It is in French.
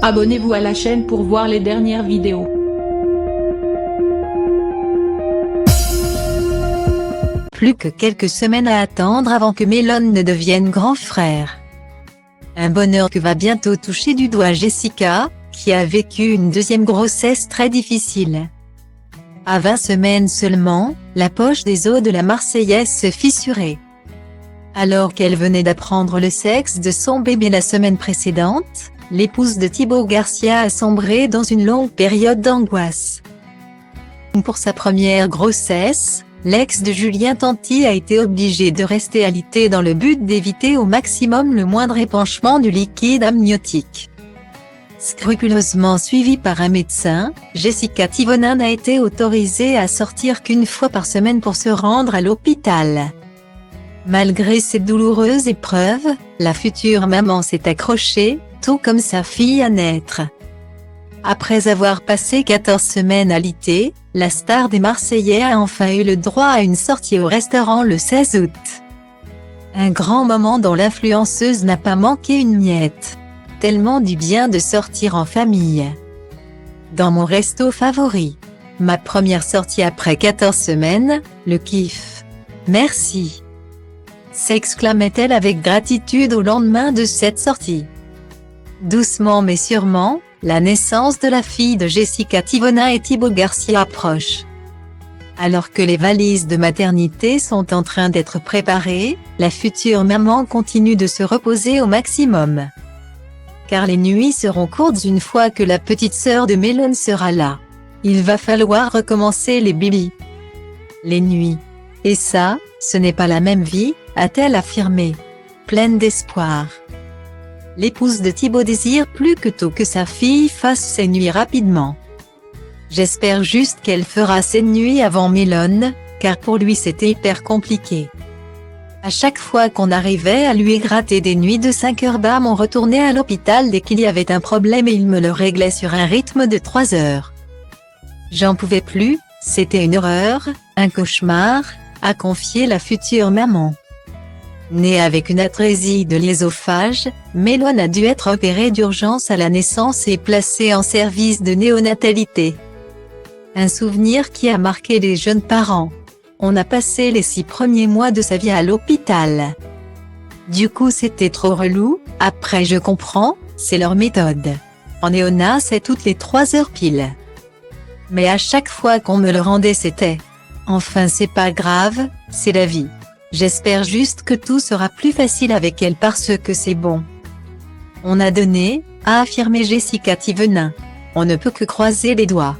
Abonnez-vous à la chaîne pour voir les dernières vidéos. Plus que quelques semaines à attendre avant que Melon ne devienne grand frère. Un bonheur que va bientôt toucher du doigt Jessica, qui a vécu une deuxième grossesse très difficile. À 20 semaines seulement, la poche des os de la Marseillaise se fissurait. Alors qu'elle venait d'apprendre le sexe de son bébé la semaine précédente, l'épouse de Thibaut Garcia a sombré dans une longue période d'angoisse. Pour sa première grossesse, l'ex de Julien Tanti a été obligé de rester alité dans le but d'éviter au maximum le moindre épanchement du liquide amniotique. Scrupuleusement suivie par un médecin, Jessica Thivonin n'a été autorisée à sortir qu'une fois par semaine pour se rendre à l'hôpital. Malgré ces douloureuses épreuves, la future maman s'est accrochée, tout comme sa fille à naître. Après avoir passé 14 semaines alitée, la star des Marseillais a enfin eu le droit à une sortie au restaurant le 16 août. Un grand moment dont l'influenceuse n'a pas manqué une miette. Tellement du bien de sortir en famille. Dans mon resto favori. Ma première sortie après 14 semaines, le kiff. Merci. S'exclamait-elle avec gratitude au lendemain de cette sortie. Doucement mais sûrement, la naissance de la fille de Jessica Thivonin et Thibaut Garcia approche. Alors que les valises de maternité sont en train d'être préparées, la future maman continue de se reposer au maximum. Car les nuits seront courtes une fois que la petite sœur de Melon sera là. Il va falloir recommencer les bibis. Les nuits. Et ça, ce n'est pas la même vie, a-t-elle affirmé. Pleine d'espoir. L'épouse de Thibaut désire plus que tout que sa fille fasse ses nuits rapidement. J'espère juste qu'elle fera ses nuits avant Melon, car pour lui c'était hyper compliqué. À chaque fois qu'on arrivait à lui gratter des nuits de 5 heures, bam, on retournait à l'hôpital dès qu'il y avait un problème et il me le réglait sur un rythme de 3 heures. J'en pouvais plus, c'était une horreur, un cauchemar, a confié la future maman. Née avec une atrésie de l'œsophage, Melon a dû être opérée d'urgence à la naissance et placée en service de néonatalité. Un souvenir qui a marqué les jeunes parents. On a passé les 6 premiers mois de sa vie à l'hôpital. Du coup c'était trop relou, après je comprends, c'est leur méthode. En néonat c'est toutes les 3 heures pile. Mais à chaque fois qu'on me le rendait c'était « Enfin c'est pas grave, c'est la vie. J'espère juste que tout sera plus facile avec elle parce que c'est bon. » On a donné, a affirmé Jessica Thivonin. On ne peut que croiser les doigts.